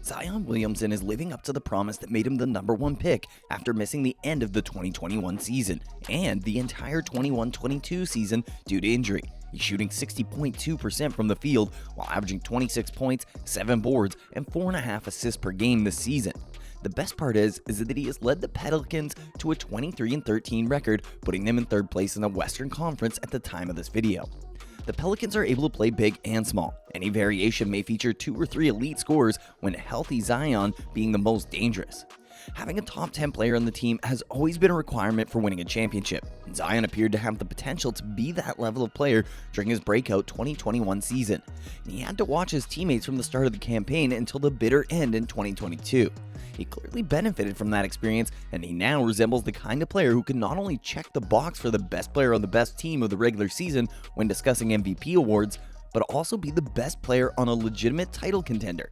Zion Williamson is living up to the promise that made him the #1 pick after missing the end of the 2021 season and the entire 21-22 season due to injury. He's shooting 60.2% from the field while averaging 26 points, 7 boards, and 4.5 assists per game this season. The best part is that he has led the Pelicans to a 23-13 record, putting them in 3rd place in the Western Conference at the time of this video. The Pelicans are able to play big and small. Any variation may feature 2 or 3 elite scorers, when healthy Zion being the most dangerous. Having a top 10 player on the team has always been a requirement for winning a championship, and Zion appeared to have the potential to be that level of player during his breakout 2021 season, and he had to watch his teammates from the start of the campaign until the bitter end in 2022. He clearly benefited from that experience, and he now resembles the kind of player who can not only check the box for the best player on the best team of the regular season when discussing MVP awards, but also be the best player on a legitimate title contender.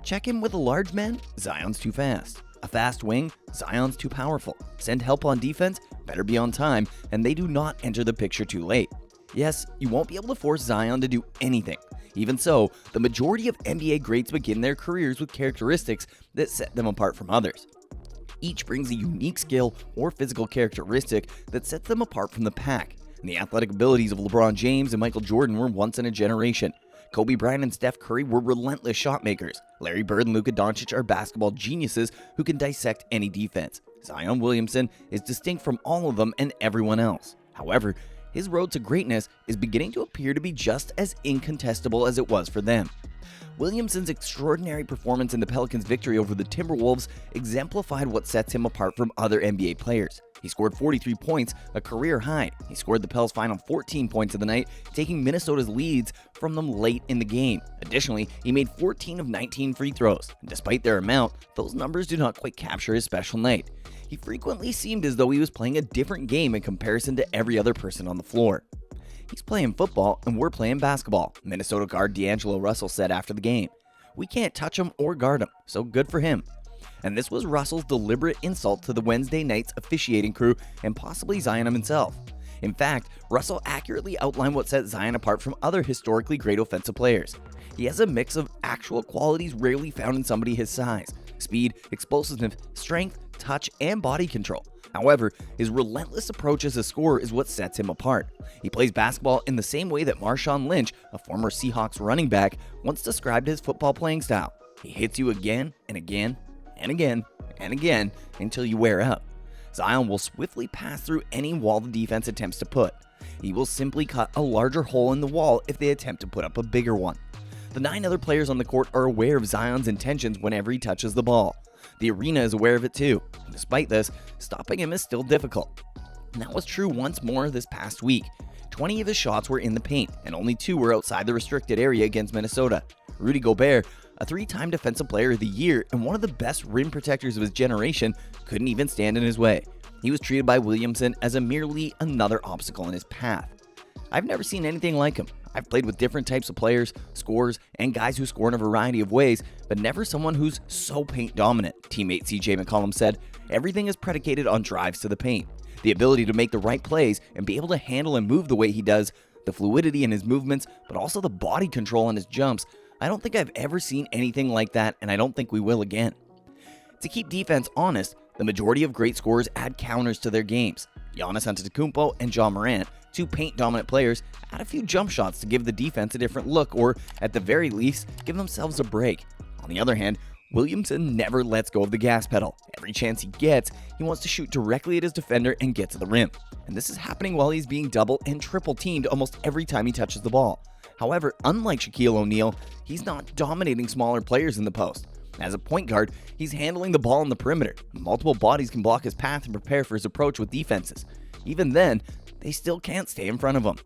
Check him with a large man, Zion's too fast. A fast wing, Zion's too powerful. Send help on defense, better be on time, and they do not enter the picture too late. Yes, you won't be able to force Zion to do anything. Even so, the majority of NBA greats begin their careers with characteristics that set them apart from others. Each brings a unique skill or physical characteristic that sets them apart from the pack, and the athletic abilities of LeBron James and Michael Jordan were once in a generation. Kobe Bryant and Steph Curry were relentless shot makers. Larry Bird and Luka Doncic are basketball geniuses who can dissect any defense. Zion Williamson is distinct from all of them and everyone else. However, his road to greatness is beginning to appear to be just as incontestable as it was for them. Williamson's extraordinary performance in the Pelicans' victory over the Timberwolves exemplified what sets him apart from other NBA players. He scored 43 points, a career high. He scored the Pels' final 14 points of the night, taking Minnesota's leads from them late in the game. Additionally, he made 14 of 19 free throws. Despite their amount, those numbers do not quite capture his special night. He frequently seemed as though he was playing a different game in comparison to every other person on the floor. He's playing football and we're playing basketball, Minnesota guard D'Angelo Russell said after the game. We can't touch him or guard him, so good for him. And this was Russell's deliberate insult to the Wednesday night's officiating crew and possibly Zion himself. In fact, Russell accurately outlined what set Zion apart from other historically great offensive players. He has a mix of actual qualities rarely found in somebody his size: speed, explosiveness, strength, touch, and body control. However, his relentless approach as a scorer is what sets him apart. He plays basketball in the same way that Marshawn Lynch, a former Seahawks running back, once described his football playing style. He hits you again and again and again and again until you wear out. Zion will swiftly pass through any wall the defense attempts to put. He will simply cut a larger hole in the wall if they attempt to put up a bigger one. The 9 other players on the court are aware of Zion's intentions whenever he touches the ball. The arena is aware of it too. Despite this, stopping him is still difficult. And that was true once more this past week. 20 of his shots were in the paint, and only 2 were outside the restricted area against Minnesota. Rudy Gobert, a 3-time Defensive Player of the Year and one of the best rim protectors of his generation, couldn't even stand in his way. He was treated by Williamson as merely another obstacle in his path. I've never seen anything like him. I've played with different types of players, scorers, and guys who score in a variety of ways, but never someone who's so paint dominant, teammate CJ McCollum said. Everything is predicated on drives to the paint. The ability to make the right plays and be able to handle and move the way he does, the fluidity in his movements, but also the body control on his jumps. I don't think I've ever seen anything like that, and I don't think we will again. To keep defense honest, the majority of great scorers add counters to their games. Giannis Antetokounmpo and Ja Morant, 2 paint-dominant players, add a few jump shots to give the defense a different look or, at the very least, give themselves a break. On the other hand, Williamson never lets go of the gas pedal. Every chance he gets, he wants to shoot directly at his defender and get to the rim. And this is happening while he's being double and triple teamed almost every time he touches the ball. However, unlike Shaquille O'Neal, he's not dominating smaller players in the post. As a point guard, he's handling the ball on the perimeter. Multiple bodies can block his path and prepare for his approach with defenses. Even then, they still can't stay in front of him.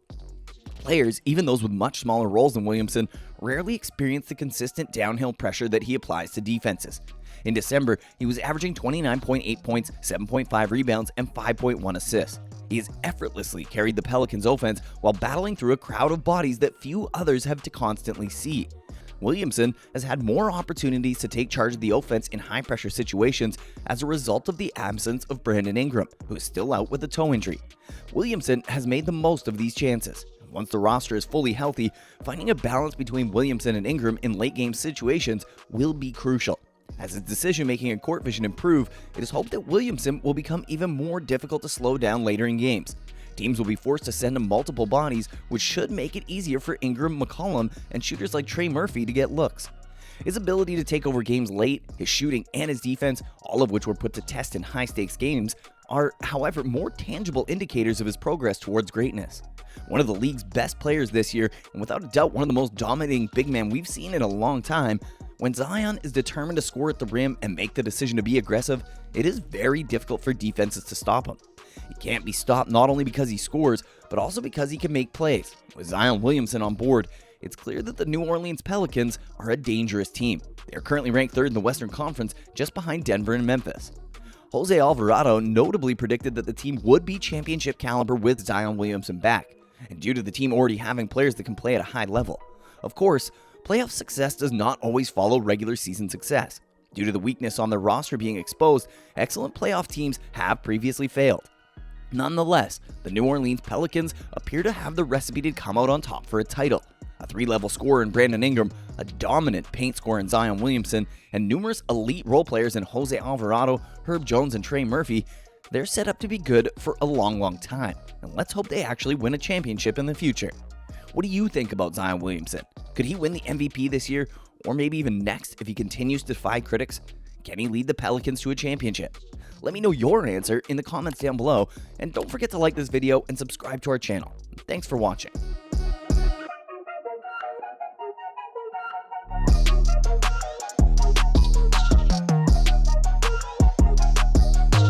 Players, even those with much smaller roles than Williamson, rarely experience the consistent downhill pressure that he applies to defenses. In December, he was averaging 29.8 points, 7.5 rebounds, and 5.1 assists. He has effortlessly carried the Pelicans' offense while battling through a crowd of bodies that few others have to constantly see. Williamson has had more opportunities to take charge of the offense in high-pressure situations as a result of the absence of Brandon Ingram, who is still out with a toe injury. Williamson has made the most of these chances. Once the roster is fully healthy, finding a balance between Williamson and Ingram in late-game situations will be crucial. As his decision-making and court vision improve, it is hoped that Williamson will become even more difficult to slow down later in games. Teams will be forced to send him multiple bodies, which should make it easier for Ingram, McCollum, and shooters like Trey Murphy to get looks. His ability to take over games late, his shooting, and his defense, all of which were put to test in high-stakes games, are, however, more tangible indicators of his progress towards greatness. One of the league's best players this year, and without a doubt one of the most dominating big men we've seen in a long time, when Zion is determined to score at the rim and make the decision to be aggressive, it is very difficult for defenses to stop him. He can't be stopped not only because he scores, but also because he can make plays. With Zion Williamson on board, it's clear that the New Orleans Pelicans are a dangerous team. They are currently ranked third in the Western Conference, just behind Denver and Memphis. Jose Alvarado notably predicted that the team would be championship caliber with Zion Williamson back, and due to the team already having players that can play at a high level. Of course, playoff success does not always follow regular season success. Due to the weakness on their roster being exposed, excellent playoff teams have previously failed. Nonetheless, the New Orleans Pelicans appear to have the recipe to come out on top for a title. A 3-level scorer in Brandon Ingram, a dominant paint scorer in Zion Williamson, and numerous elite role players in Jose Alvarado, Herb Jones, and Trey Murphy, they're set up to be good for a long time. And let's hope they actually win a championship in the future. What do you think about Zion Williamson? Could he win the MVP this year, or maybe even next if he continues to defy critics? Can he lead the Pelicans to a championship? Let me know your answer in the comments down below, and don't forget to like this video and subscribe to our channel. Thanks for watching.